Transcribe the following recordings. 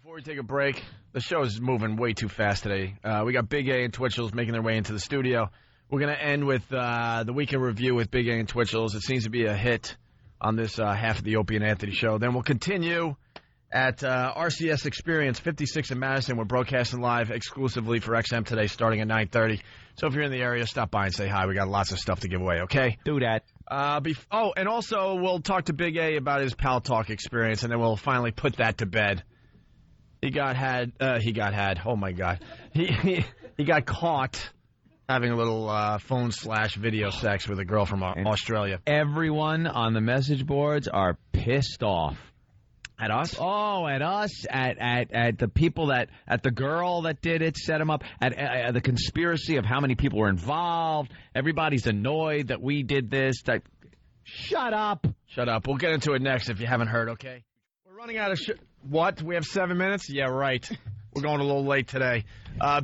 Before we take a break, the show is moving way too fast today. We got Big A and Twitchell's making their way into the studio. We're going to end with the weekend review with Big A and Twitchell's. It seems to be a hit on this half of the Opie and Anthony show. Then we'll continue at RCS Experience 56 in Madison. We're broadcasting live exclusively for XM today starting at 9:30. So if you're in the area, stop by and say hi. We got lots of stuff to give away, okay? Do that. And also we'll talk to Big A about his Pal Talk experience, and then we'll finally put that to bed. He got oh my God. He got caught having a little phone/video sex with a girl from Australia. Everyone on the message boards are pissed off. At us? Oh, at us, at the people at the girl that did it, set him up, at the conspiracy of how many people were involved. Everybody's annoyed that we did this. Shut up. Shut up. We'll get into it next if you haven't heard, okay? We're running out of What? We have 7 minutes? Yeah, right. We're going a little late today.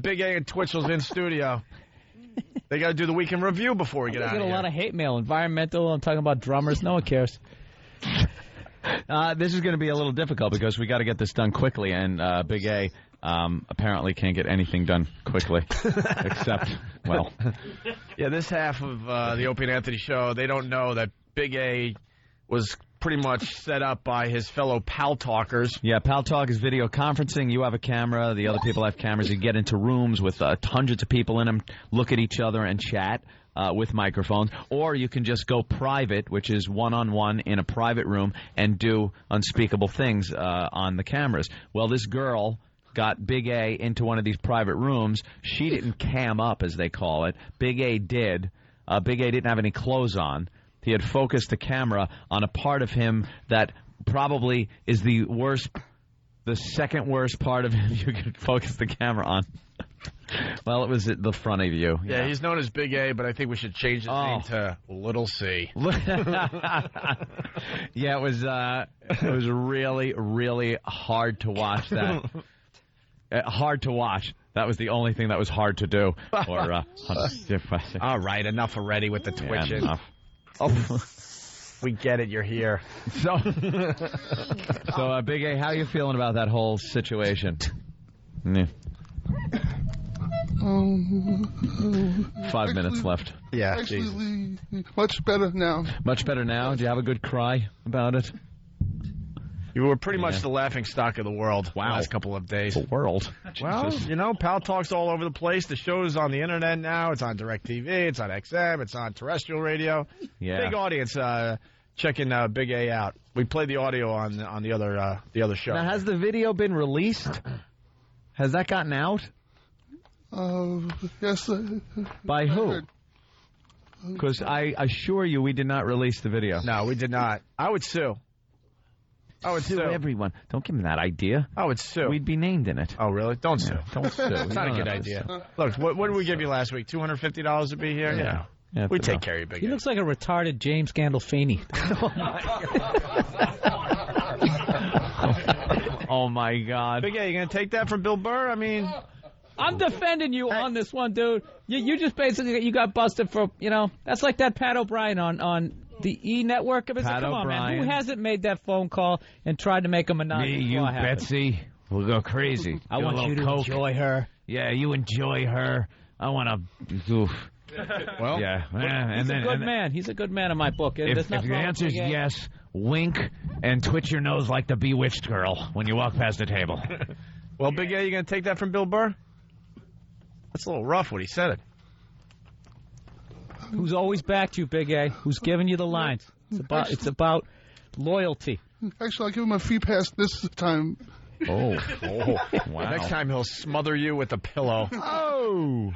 Big A and Twitchell's in studio. They got to do the weekend review before we get out of here. I get a lot of hate mail. Environmental, I'm talking about drummers. No one cares. This is going to be a little difficult because we got to get this done quickly, and Big A apparently can't get anything done quickly, except, well. Yeah, this half of the Opie and Anthony show, they don't know that Big A was pretty much set up by his fellow Pal Talkers. Yeah, Pal Talk is video conferencing. You have a camera. The other people have cameras. You get into rooms with hundreds of people in them, look at each other and chat. With microphones, or you can just go private, which is one-on-one in a private room, and do unspeakable things on the cameras. Well, this girl got Big A into one of these private rooms. She didn't cam up, as they call it. Big A did. Big A didn't have any clothes on. He had focused the camera on a part of him that probably is the second worst part of him you could focus the camera on. Well, it was at the front of you. Yeah, he's known as Big A, but I think we should change his name to Little C. Yeah, it was really, really hard to watch that. Hard to watch. That was the only thing that was hard to do. All right, enough already with the twitching. Yeah, enough. Oh, we get it. You're here. So, Big A, how are you feeling about that whole situation? Yeah. 5 minutes left. Yeah, actually, much better now. Much better now? Did you have a good cry about it? You were pretty much the laughing stock of the world the last couple of days. The world? Well, you know, Pal Talk's all over the place. The show's on the internet now. It's on DirecTV. It's on XM. It's on terrestrial radio. Yeah. Big audience checking Big A out. We played the audio on the other show. Now, has the video been released? Has that gotten out? Yes. By who? Because I assure you we did not release the video. No, we did not. I would sue. I would sue everyone. Don't give him that idea. I would sue. We'd be named in it. Oh, really? Don't sue. Don't sue. It's not a good idea. Look, what did we give you last week? $250 to be here? Yeah. We take care of you, Big A. He looks like a retarded James Gandolfini. Oh, my God. Big A, you going to take that from Bill Burr? I mean... I'm defending you on this one, dude. You just basically, you got busted for, that's like that Pat O'Brien on the E! Network. Come on, man. Who hasn't made that phone call and tried to make him anonymous? Me, you, Betsy. We'll go crazy. I want you to enjoy her. Yeah, you enjoy her. I want to goof. Well, yeah. He's a good man. He's a good man in my book. If the answer is yes, wink and twitch your nose like the bewitched girl when you walk past the table. Well, Big A, you going to take that from Bill Burr? That's a little rough what he said it. Who's always backed you, Big A? Who's giving you the lines? It's about loyalty. Actually, I'll give him a free pass this time. Oh, wow. Next time he'll smother you with a pillow. Oh.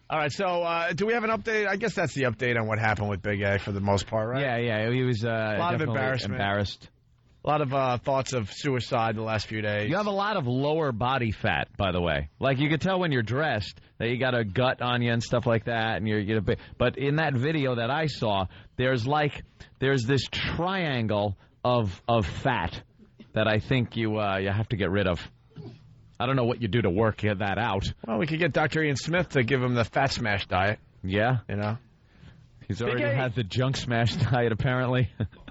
All right, so do we have an update? I guess that's the update on what happened with Big A for the most part, right? Yeah. He was a lot of embarrassed. A lot of thoughts of suicide the last few days. You have a lot of lower body fat, by the way. Like, you could tell when you're dressed that you got a gut on you and stuff like that. And you're but in that video that I saw, there's this triangle of fat that I think you have to get rid of. I don't know what you do to work that out. Well, we could get Dr. Ian Smith to give him the Fat Smash diet. Yeah? He's already Big A had the Junk Smash diet, apparently.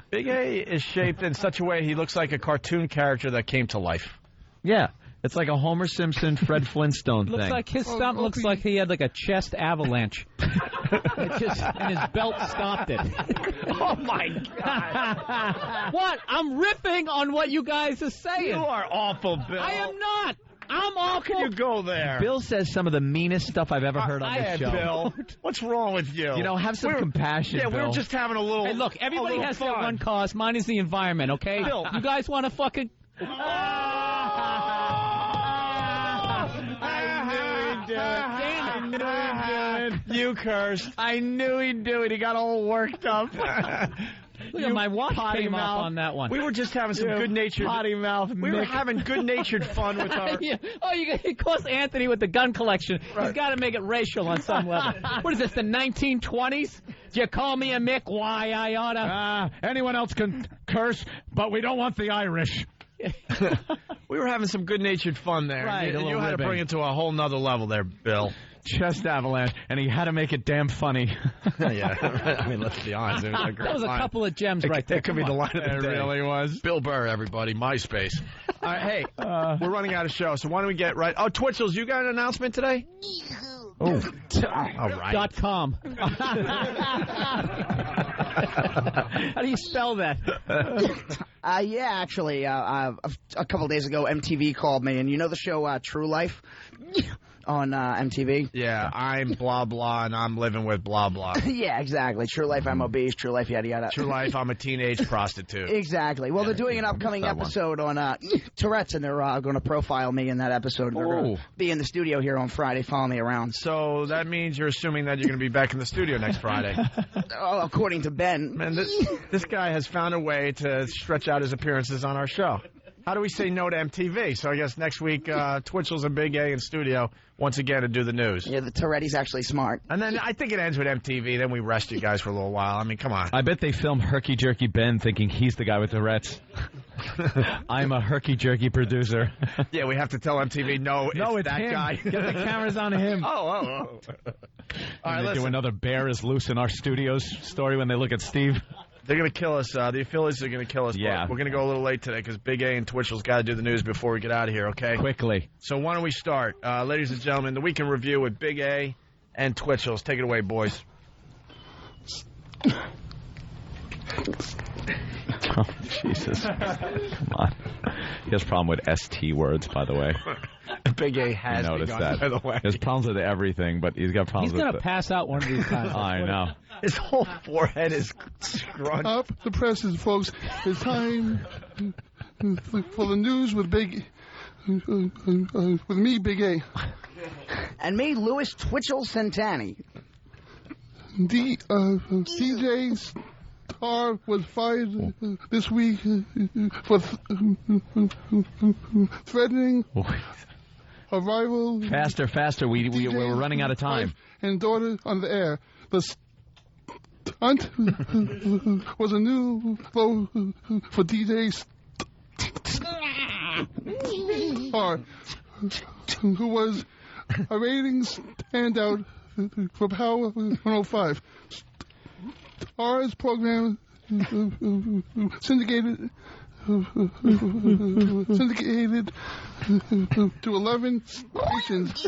Big A is shaped in such a way he looks like a cartoon character that came to life. Yeah. It's like a Homer Simpson, Fred Flintstone thing. Looks like his stump looks like he had like a chest avalanche. And his belt stopped it. Oh, my God. What? I'm riffing on what you guys are saying. You are awful, Bill. I am not. I'm awful. How can you go there? Bill says some of the meanest stuff I've ever heard on this show. Bill, what's wrong with you? You know, have some compassion, Yeah, Bill. we were just having a little. Hey, look, everybody has fun. their one cause. Mine is the environment, okay? Bill. You guys want to fucking... You cursed. I knew he'd do it. He got all worked up. Look at my watch came up on that one. We were just having some good-natured... Potty mouth, We were having good-natured fun with our... Yeah. Oh, it cost Anthony with the gun collection. Right. He's got to make it racial on some level. What is this, the 1920s? Did you call me a Mick? Why, I oughta... anyone else can curse, but we don't want the Irish. We were having some good-natured fun there. Right, You had to bring it to a whole nother level there, Bill. Chest avalanche, and he had to make it damn funny. Yeah, I mean, let's be honest. It was a great that was a line. couple of gems right there. It could be the line of the day. It really was. Bill Burr, everybody, MySpace. All right, hey, we're running out of show, so why don't we get right... Oh, Twitchels, you got an announcement today? Oh. All right. .com. How do you spell that? Yeah, actually, a couple days ago, MTV called me, and you know the show True Life on MTV? Yeah, I'm blah, blah, and I'm living with blah, blah. Yeah, exactly. True Life, I'm obese. True Life, yada, yada. True Life, I'm a teenage prostitute. Exactly. Well, they're doing an upcoming episode on Tourette's, and they're going to profile me in that episode. They're going to be in the studio here on Friday, following me around. So that means you're assuming that you're going to be back in the studio next Friday. According to Ben. Man, this guy has found a way to stretch out his appearances on our show. How do we say no to MTV? So I guess next week, Twitchell's and Big A in studio once again to do the news. Yeah, the Tourette's actually smart. And then I think it ends with MTV. Then we rest you guys for a little while. I mean, come on. I bet they film Herky Jerky Ben thinking he's the guy with Tourette's. I'm a herky jerky producer. Yeah, we have to tell MTV, no, it's that him. guy. Get the cameras on him. Oh. All right, they do another bear is loose in our studios story when they look at Steve. They're going to kill us. The affiliates are going to kill us. Yeah. We're going to go a little late today because Big A and Twitchell's got to do the news before we get out of here, okay? Quickly. So why don't we start? Ladies and gentlemen, the Weekend Review with Big A and Twitchell's. Take it away, boys. Oh, Jesus. Come on. He has a problem with ST words, by the way. Big A has noticed begun, that. by the way. He has problems with everything, but he's got problems He's with going to pass out one of these times. I know. His whole forehead is scrunched. Up the presses, folks. It's time for the news with with me, Big A. And me, Louis Twitchell Centani. DJ Star was fired this week for threatening a rival. Faster. We're running out of time. And daughter on the air. The stunt was a new blow for DJ Star, who was a ratings standout for Power 105. Star's program syndicated to 11 stations.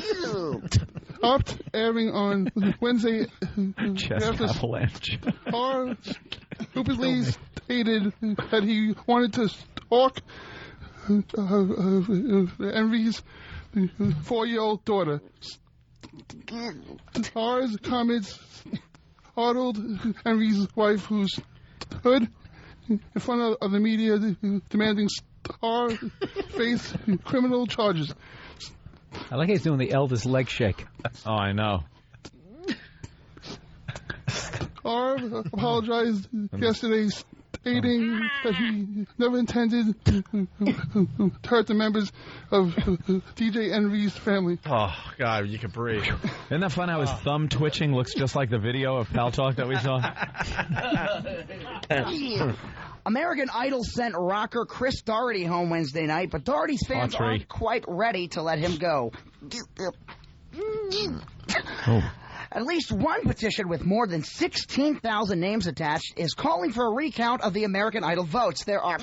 Stopped airing on Wednesday. Chest avalanche. Starr stupidly stated that he wanted to stalk Envy's 4-year-old daughter. Starr's comments startled Envy's wife, who stood in front of the media demanding Starr face criminal charges. I like he's doing the Elvis leg shake. Oh, I know. Starr apologized yesterday, stating that he never intended to hurt the members of DJ Envy's family. Oh, God, you can breathe. Isn't that fun how his thumb twitching looks just like the video of Pal Talk that we saw? American Idol sent rocker Chris Doherty home Wednesday night, but Doherty's fans aren't quite ready to let him go. At least one petition with more than 16,000 names attached is calling for a recount of the American Idol votes. There are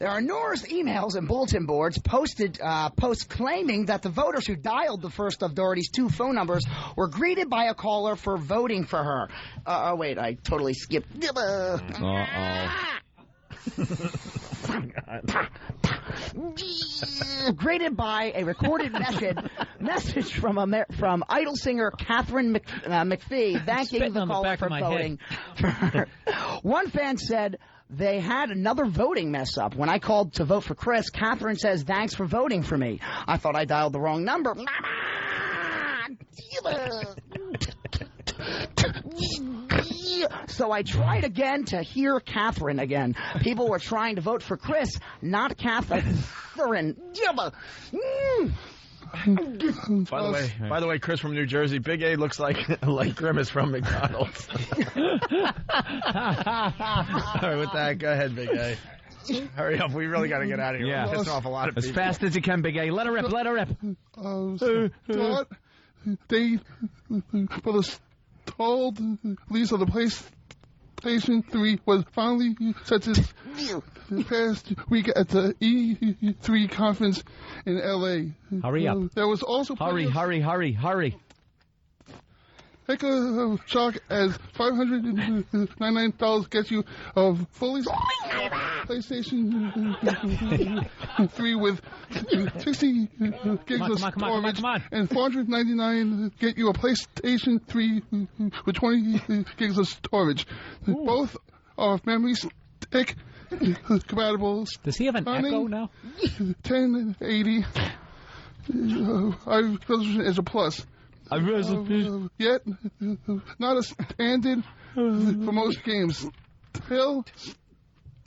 There are numerous emails and bulletin boards posts claiming that the voters who dialed the first of Doherty's 2 phone numbers were greeted by a caller for voting for her. Oh, wait, I totally skipped. Greeted by a recorded message from idol singer Catherine McPhee thanking the caller for voting for her. One fan said they had another voting mess up. When I called to vote for Chris, Catherine says, "Thanks for voting for me. I thought I dialed the wrong number." So I tried again to hear Catherine again. People were trying to vote for Chris, not Catherine. By the way, Chris from New Jersey, Big A looks like Grimace from McDonald's. All right, with that, go ahead, Big A. Hurry up, we really got to get out of here. Yeah. We're pissing off a lot of people. As fast as you can, Big A. Let her rip, let her rip. Start date for the stalled release of the PlayStation 3 was finally set this past week at the E3 conference in LA. Hurry up. There was also Hurry. Take a shock as $599 gets you a fully PlayStation 3 with 60 gigs of storage, and $499 get you a PlayStation 3 with 20 gigs of storage. Ooh. Both are memory stick compatible. Does he have an Echo now? 1080. Resolution is a plus. Yet, not a standard for most games. Still,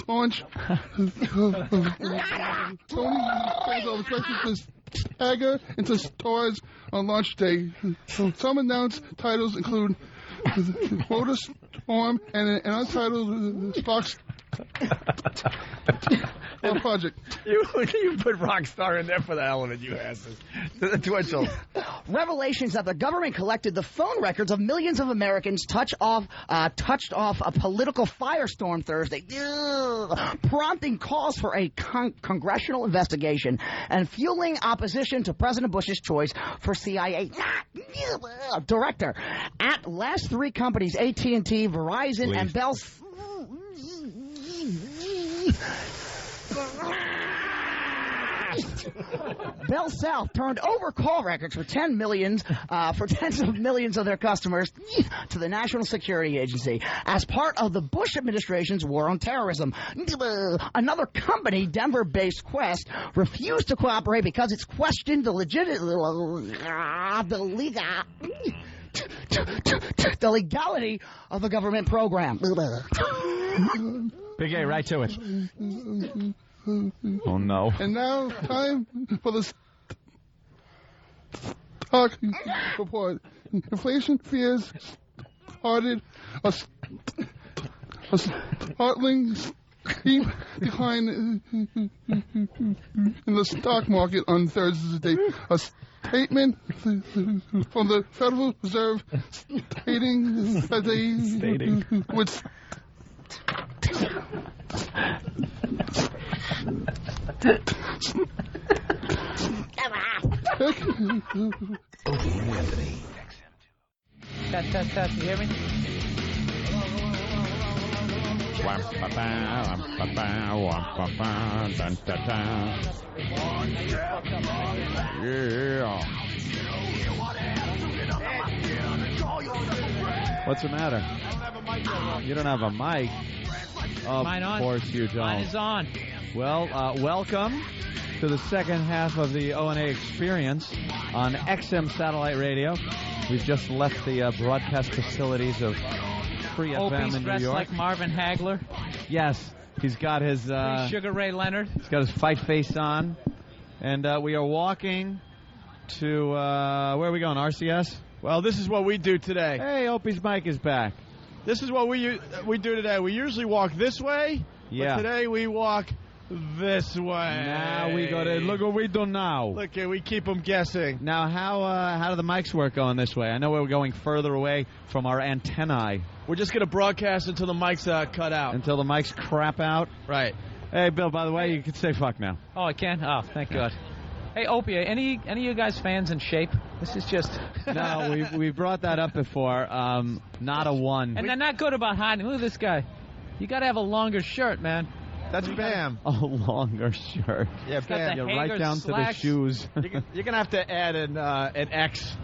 launch. Sony says all expected to stagger into stores on launch day. Some announced titles include Motorstorm and an untitled Fox project. You put Rockstar in there for the hell of it, you asses. Twitchell. Revelations that the government collected the phone records of millions of Americans touched off a political firestorm Thursday, prompting calls for a congressional investigation and fueling opposition to President Bush's choice for CIA director. At last 3 companies, AT&T, Verizon, and Bell South turned over call records for tens of millions of their customers to the National Security Agency as part of the Bush administration's war on terrorism. Another company, Denver-based Quest, refused to cooperate because it's questioned the legality of the government program. Big A, right to it. Oh, no. And now, time for the stock report. Inflation fears started a startling steep decline in the stock market on Thursday. A statement from the Federal Reserve stating that they would Opie and Anthony. Test. You hear me? What's the matter? You don't have a mic. Of course you don't. Mine is on. Well, welcome to the second half of the O&A experience on XM Satellite Radio. We've just left the broadcast facilities of Free FM in New York. Like Marvin Hagler. Yes, he's got his Sugar Ray Leonard. He's got his fight face on, and we are walking to where are we going? RCS. Well, this is what we do today. Hey, Opie's mic is back. This is what we do today. We usually walk this way, but today we walk this way. Now we go to look what we do now. Look, we keep them guessing. Now, how do the mics work going this way? I know we're going further away from our antennae. We're just going to broadcast until the mics cut out. Until the mics crap out? Right. Hey, Bill, by the way, you can say fuck now. Oh, I can? Oh, thank God. Hey, Opie, any of you guys fans in shape? This is just... No, we brought that up before. Not a one. And they're not good about hiding. Look at this guy. You got to have a longer shirt, man. That's Bam. A longer shirt. Yeah, Bam. You're right down slacks. to the shoes. You're going to have to add an X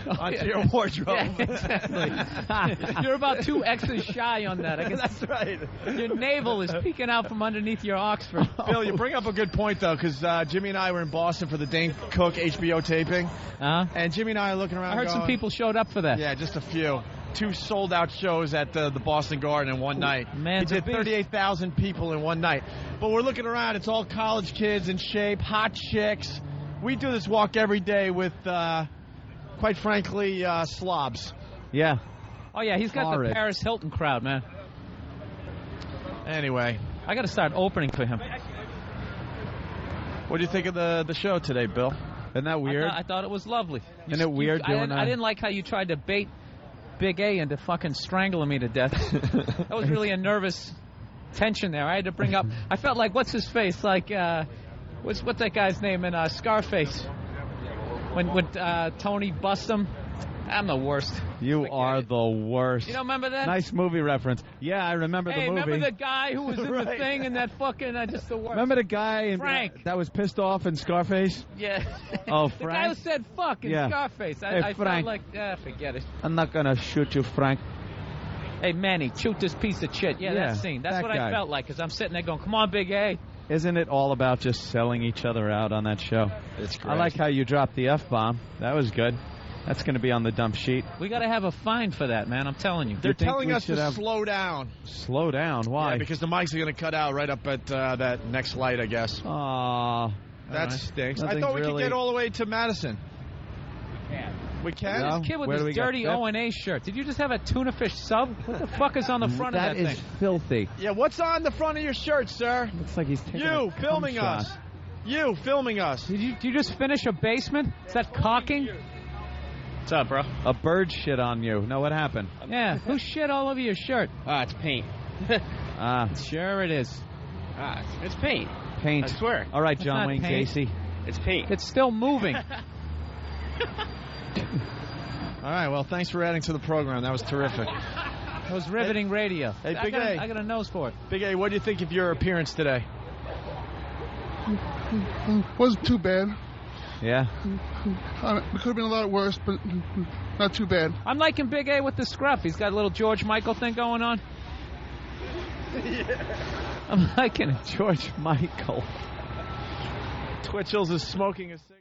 onto your wardrobe. Yeah, exactly. You're about 2 X's shy on that. I guess That's right. your navel is peeking out from underneath your Oxford. Bill, you bring up a good point, though, because Jimmy and I were in Boston for the Dane Cook HBO taping. And Jimmy and I are looking around I heard going, some people showed up for that. Yeah, just a few. 2 sold-out shows at the Boston Garden in one night. Man's he a did beast. 38,000 people in one night. But we're looking around. It's all college kids in shape, hot chicks. We do this walk every day with, quite frankly, slobs. Yeah. Oh, yeah, he's got Horrid. the Paris Hilton crowd, man. Anyway, I got to start opening for him. what do you think of the show today, Bill? Isn't that weird? I thought it was lovely. Isn't it weird doing that? I didn't like how you tried to bait Big A into fucking strangling me to death. That was really a nervous tension there. I had to bring up... I felt like, what's his face? Like, what's that guy's name in Scarface? When Tony bust him? I'm the worst. You are the worst. You don't remember that? Nice movie reference. Yeah, I remember the movie. Remember the guy who was in the thing and that fucking... just the worst. Remember the guy Frank. that was pissed off in Scarface? Yeah. Oh, The guy Frank? who said fuck in Yeah. Scarface. Hey, I felt Frank. like, forget it. I'm not going to shoot you, Frank. Hey, Manny, shoot this piece of shit. Yeah, Yeah, that scene. That's that what guy. I felt like, because I'm sitting there going, come on, Big A. Isn't it all about just selling each other out on that show? It's great. I like how you dropped the F-bomb. That was good. That's going to be on the dump sheet. We got to have a fine for that, man. I'm telling you. They're think telling we us should to have- slow down. Slow down. Why? Yeah, because the mics are going to cut out right up at that next light, I guess. Aw. That stinks. I Nothing's thought we could really- get all the way to Madison. We can? No. This kid with Where do this we got dirty that? O&A shirt. Did you just have a tuna fish sub? What the fuck is on the front of that That is thing? filthy. Yeah, what's on the front of your shirt, sir? Looks like he's taking a You cum filming shot. us. You filming us. Did you just finish a basement? Is that caulking? What's up, bro? A bird shit on you. No, what happened? Yeah. Who shit all over your shirt? It's paint. Sure it is. It's paint. Paint. I swear. All right, It's John not Wayne paint. Gacy. It's paint. It's still moving. All right, well, thanks for adding to the program. That was terrific. That was riveting radio. Hey, Big A. I got a nose for it. Big A, what do you think of your appearance today? Wasn't too bad. Yeah. It could have been a lot worse, but not too bad. I'm liking Big A with the scruff. He's got a little George Michael thing going on. I'm liking it. George Michael. Twitchell's is smoking a cigarette.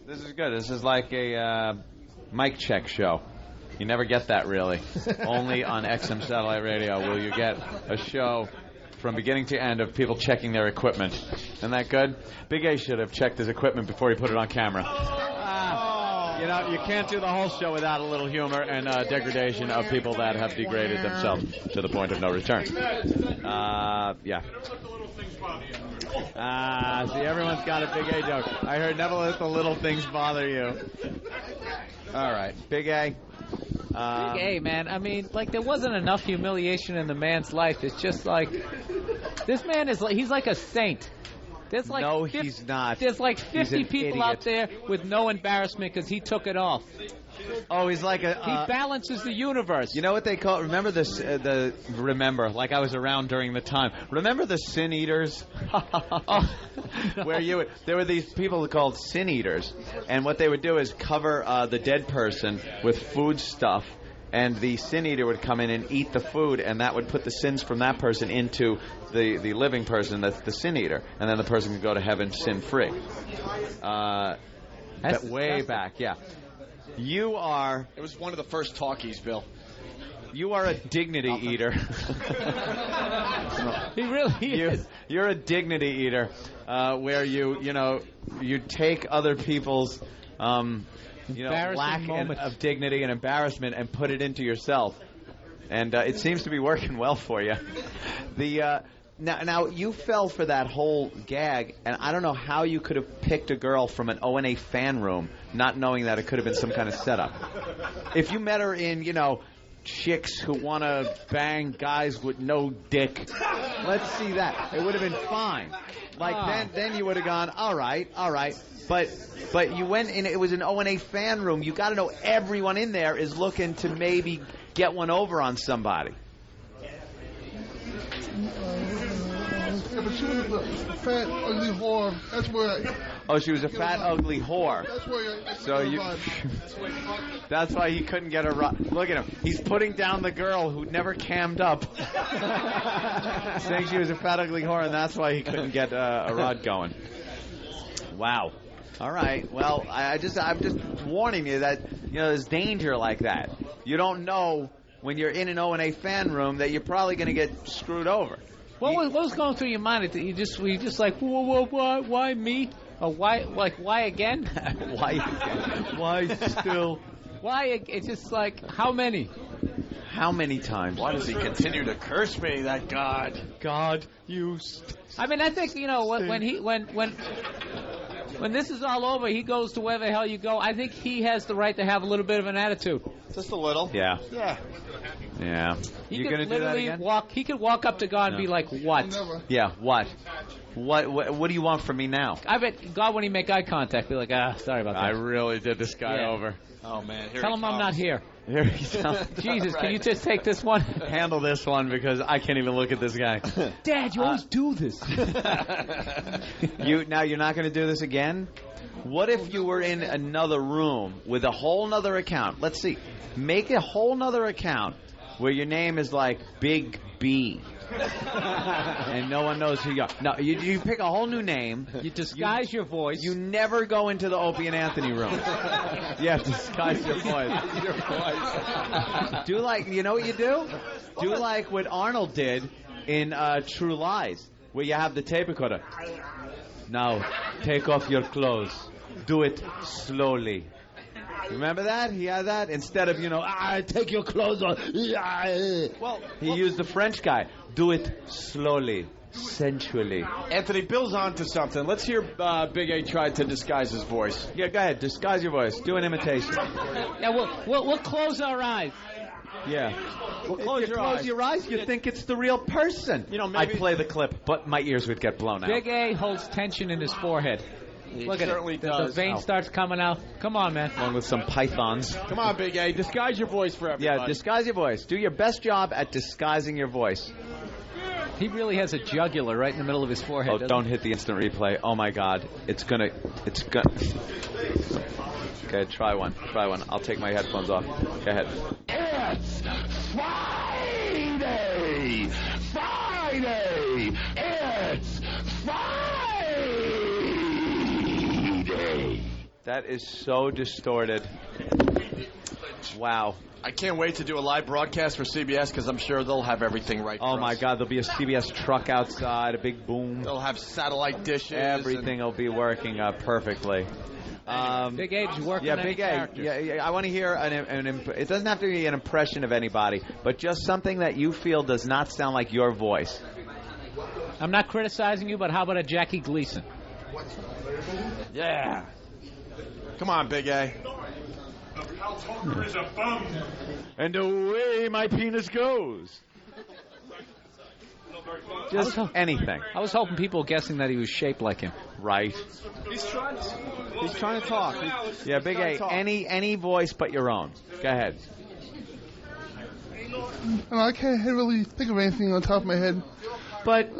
This is good. This is like a mic check show. You never get that, really. Only on XM Satellite Radio will you get a show from beginning to end of people checking their equipment. Isn't that good? Big A should have checked his equipment before he put it on camera. You know, you can't do the whole show without a little humor and degradation of people that have degraded themselves to the point of no return. Yeah. See, everyone's got a Big A joke. I heard never let the little things bother you. All right, Big A. Big A, man. I mean, like, there wasn't enough humiliation in the man's life. It's just like, this man is like, he's like a saint. There's like No, he's not. There's like He's 50 an people idiot. out there with no embarrassment because he took it off. Oh, he's like He a. balances the universe. You know what they call? Remember this? Remember, like I was around during the time. Remember the sin eaters? Where there were these people called sin eaters, and what they would do is cover the dead person with food stuff. And the sin eater would come in and eat the food, and that would put the sins from that person into the living person, that's the sin eater, and then the person could go to heaven sin free. That's Way disgusting. back, yeah. You are. It was one of the first talkies, Bill. You are a dignity eater. He really is. You're a dignity eater, where you take other people's Embarrassing lack moments. of dignity and embarrassment and put it into yourself, and it seems to be working well for you. Now you fell for that whole gag, and I don't know how you could have picked a girl from an O&A fan room, not knowing that it could have been some kind of setup. If you met her in chicks who want to bang guys with no dick. Let's see that. It would have been fine. Like then you would have gone, all right. But you went in. It was an O&A fan room. You got to know everyone in there is looking to maybe get one over on somebody. Yeah, but she was a fat, ugly whore. That's where. Oh, she was a fat, ugly whore. That's where. So you. That's why he couldn't get a rod. Look at him. He's putting down the girl who never cammed up, saying she was a fat, ugly whore, and that's why he couldn't get a rod going. Wow. All right. Well, I'm just warning you that there's danger like that. You don't know when you're in an O&A fan room that you're probably going to get screwed over. What was going through your mind? You just like, whoa, why me? Or why again? Why again? Why still? Why? It's just like, how many? How many times? Why does he continue to curse me, that God? God, you... I mean, I think, when this is all over, he goes to wherever the hell you go. I think he has the right to have a little bit of an attitude. Just a little. Yeah. Yeah. Yeah. He You could gonna do that again? He could walk up to God and be like, "What?" Never. Yeah. What? What do you want from me now? I bet God, when he make eye contact, be like, sorry about that. I really did this guy over. Oh man. Tell him I'm not here. Here he comes. Jesus, can you just take this one? Handle this one because I can't even look at this guy. Dad, you always do this. You're not going to do this again? What if you were in another room with a whole nother account? Let's see. Make a whole nother account where your name is like Big B. And no one knows who you are. No, you pick a whole new name. You disguise your voice. You never go into the Opie and Anthony room. Yeah, disguise your voice. Do like, you know what you do? Do like what Arnold did in True Lies, where you have the tape recorder. Now, take off your clothes. Do it slowly. Remember that? He had that? Instead of, take your clothes off. Well, he used the French guy. Do it slowly, sensually. Anthony, Bill's on to something. Let's hear Big A try to disguise his voice. Yeah, go ahead. Disguise your voice. Do an imitation. Yeah, we'll close our eyes. Yeah. Well, If you close your eyes, you think it's the real person. Maybe I'd play the clip, but my ears would get blown out. Big A holds tension in his forehead. Look at certainly it. does. The vein starts coming out. Come on, man. Along with some pythons. Come on, Big A. Disguise your voice for everybody. Yeah, disguise your voice. Do your best job at disguising your voice. He really has a jugular right in the middle of his forehead. Oh, don't hit the instant replay. Oh, my God. It's gonna... Okay, try one. I'll take my headphones off. Go ahead. It's Friday! It's Friday! That is so distorted. Wow. I can't wait to do a live broadcast for CBS because I'm sure they'll have everything right. Oh, for my us. God. There'll be a CBS truck outside, a big boom. They'll have satellite dishes. Everything will be working perfectly. Big A's working on Big A. characters. Yeah, I want to hear it doesn't have to be an impression of anybody, but just something that you feel does not sound like your voice. I'm not criticizing you, but how about a Jackie Gleason? Yeah. Come on, Big A. And away my penis goes. Just anything. I was hoping people were guessing that he was shaped like him. Right. He's trying to talk. Yeah, Big A. Any voice but your own. Go ahead. I can't really think of anything on top of my head. But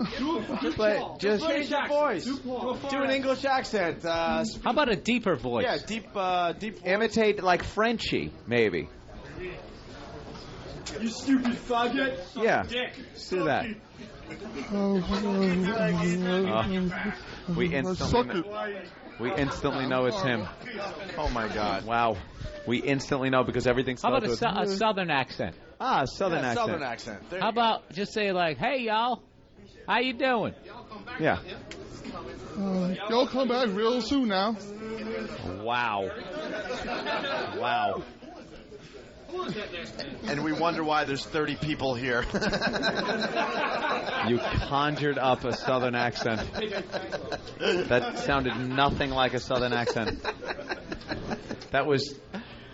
just Change your voice. Do an English accent. How about a deeper voice? Yeah, deep voice. imitate like Frenchie, maybe. You stupid faggot. Yeah. Do that. We instantly know it's him. Oh my God. Wow. We instantly know because everything's How about spelled a southern accent? Southern accent. Southern accent. There How you go. about just say like, "Hey y'all, how you doing?" Yeah. Y'all come back real soon now. Wow. Wow. And we wonder why there's 30 people here. You conjured up a southern accent. That sounded nothing like a southern accent. That was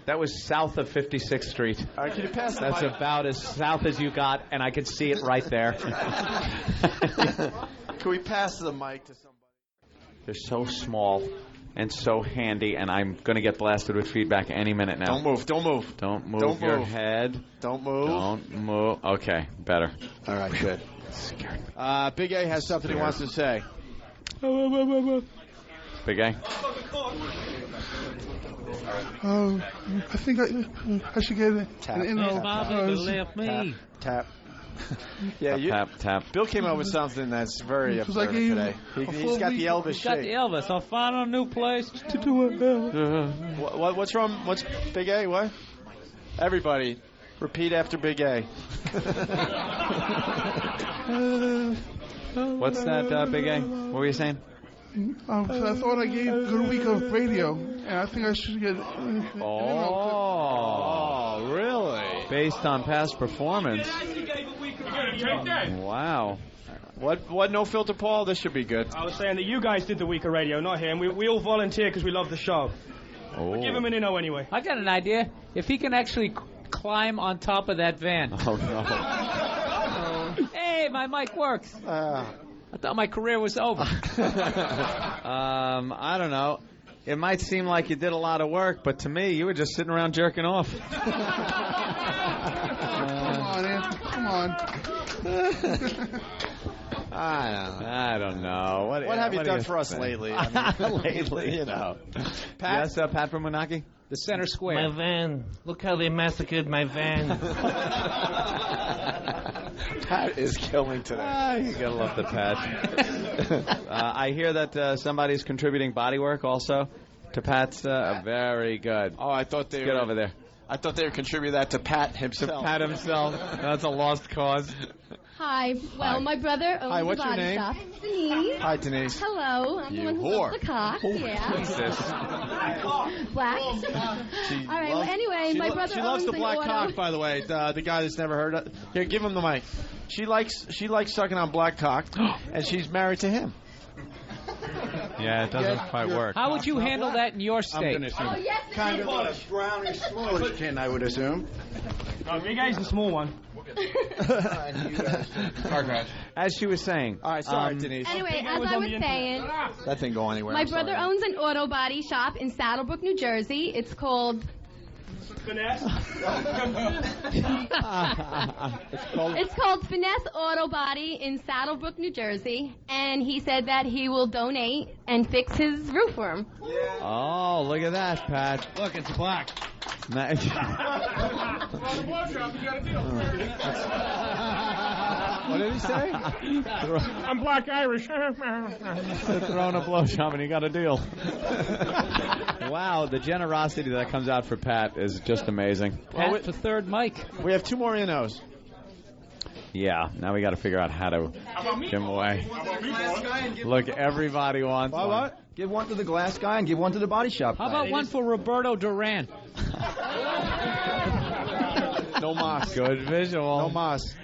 That was south of 56th Street. All right, can you pass the That's mic? about as south as you got, and I could see it right there. Can we pass the mic to somebody? They're so small and so handy, and I'm going to get blasted with feedback any minute now. Don't move. Don't move. Don't move Don't your move. head. Don't move. Don't move. Okay, better. All right, good. Big A has something he wants to say. Big A? I think I should get an Tap. Yeah, Tap. Bill came up with something that's very Because I observant gave today. He's got the Elvis Got the shake. Elvis. I'll find a new place. What's wrong? What's Big A? What? Everybody, repeat after Big A. What's that, Big A? What were you saying? I thought I gave a good week of radio, and I think I should get. Oh, really? Based on past performance. Wow. What? No filter, Paul. This should be good. I was saying that you guys did the week of radio, not him. We all volunteer because we love the show. Oh. Give him an inno anyway. I got an idea. If he can actually climb on top of that van. Oh, no. Hey, my mic works. I thought my career was over. I don't know. It might seem like you did a lot of work, but to me, you were just sitting around jerking off. Come on, Anthony. Come on. I don't know. What have you done for us lately? I mean, Lately, you know. Pat? Yes, Pat from Moonachie? The center square. My van. Look how they massacred my van. Pat is killing today. You gotta love the Pat. I hear that somebody's contributing bodywork also to Pat's. Very good. Oh, I thought they Let's get over there. I thought they would contribute that to Pat himself. Pat himself. That's a lost cause. Hi. Well, my brother owns Hi, what's a your body name? shop. Denise. Hi, Denise. Hello. I'm You the one who whore. loves the cock. Yeah. Jesus. Black. All right. Well, anyway, my brother She loves owns the black auto. cock, by the way. The guy that's never heard of. Here, give him the mic. She likes sucking on black cock, and she's married to him. Yeah, it doesn't quite work. How would you handle that in your state? Oh, yes. Kind of a brownish, smallish tin, I would assume. Big A's the small one. As she was saying. All right, sorry, Denise. Anyway, as I was saying, That didn't go anywhere. my I'm brother sorry. owns an auto body shop in Saddlebrook, New Jersey. It's called. Finesse. It's called Finesse Auto Body in Saddlebrook, New Jersey, and he said that he will donate and fix his roof for him. Oh, look at that, Pat. Look, it's black. Nice. What did he say? I'm black Irish. Throwing a blowjob and he got a deal. Wow, the generosity that comes out for Pat is just amazing. Pat for third mic. We have two more innos. Yeah, now we got to figure out how to give him away. Look, everybody wants one. What? Give one to the glass guy and give one to the body shop guy. How about one for Roberto Duran? No mas. Good visual. No mas.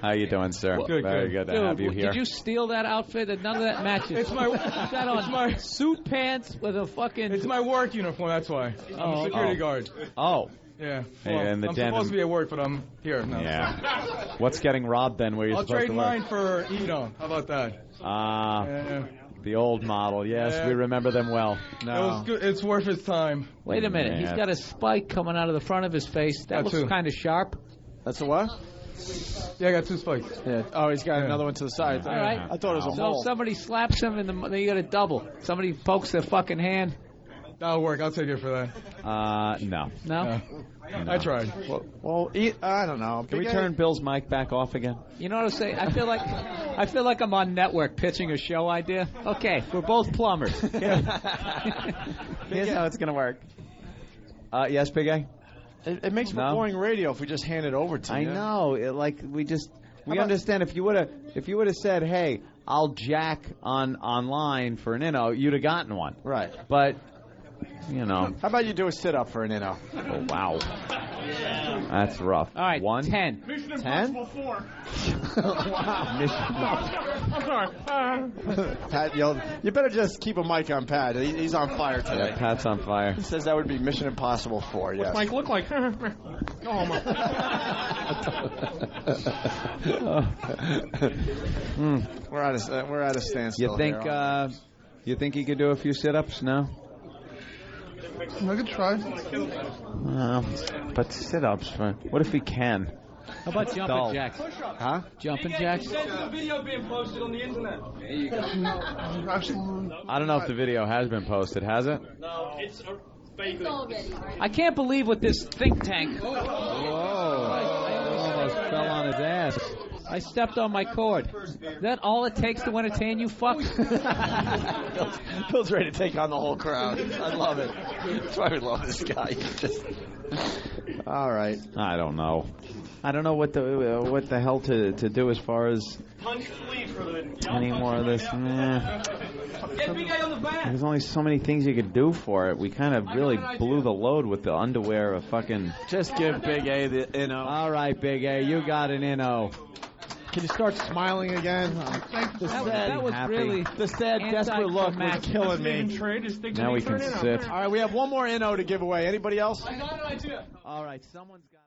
How you doing, sir? Very good to have you Dude, here. did you steal that outfit? None of that matches. It's my- that on it's my- suit pants with a fucking. It's my work uniform, that's why. I'm a security guard. Oh. Yeah. Hey, and the I'm denim. supposed to be at work, but I'm here now. Yeah. What's getting robbed then where you're I'll supposed trade to work? mine for Eno. How about that? Ah, the old model. Yes, we remember them well. It was good. It's worth its time. Wait a minute. Yeah. He's got a spike coming out of the front of his face. That looks too. kind of sharp. That's a what? Yeah, I got two spikes. Yeah. Oh, he's got another one to the side. All right. I thought it was a So mole. if somebody slaps him, then you got a double. Somebody pokes their fucking hand. That'll work. I'll take it for that. No. No? I tried. Well, I don't know. Can we turn Bill's mic back off again? You know what I'm saying? I feel like I'm on network pitching a show idea. Okay, we're both plumbers. Here's how it's going to work. Yes, Big A? It makes for No? boring radio if we just hand it over to I you. know. We understand if you would have said, "Hey, I'll jack online for an inno," you'd have gotten one. Right. But you know. How about you do a sit-up for an inno? Oh, wow. That's rough. All right, One? 10. 10? I'm sorry. Pat yelled, "You better just keep a mic on Pat. He's on fire today." Yeah, Pat's on fire. He says that would be Mission Impossible 4. Yes. What's Mike look like? No homo. We're at a standstill. You think? You think he could do a few sit-ups? No. I could try. But sit-ups. What if he can? How about jumping jacks? Huh? Jumping jacks? There's a video being posted on the internet. I don't know if the video has been posted. Has it? No, it's fake. I can't believe what this think tank. Whoa! Almost fell on his ass. I stepped on my cord. Is that all it takes to entertain you fucks? Bill's ready to take on the whole crowd. I love it. That's why we love this guy. All right. I don't know. I don't know what the hell to do as far as any more of this. Get Big A on the back. There's only so many things you could do for it. We kind of really blew the load with the underwear of fucking. Just give Big A the inno. All right, Big A, you got an inno. Can you start smiling again? That was really the sad, desperate look was killing me. Now we can sit. All right, we have one more inno to give away. Anybody else? I got an idea. All right, someone's got.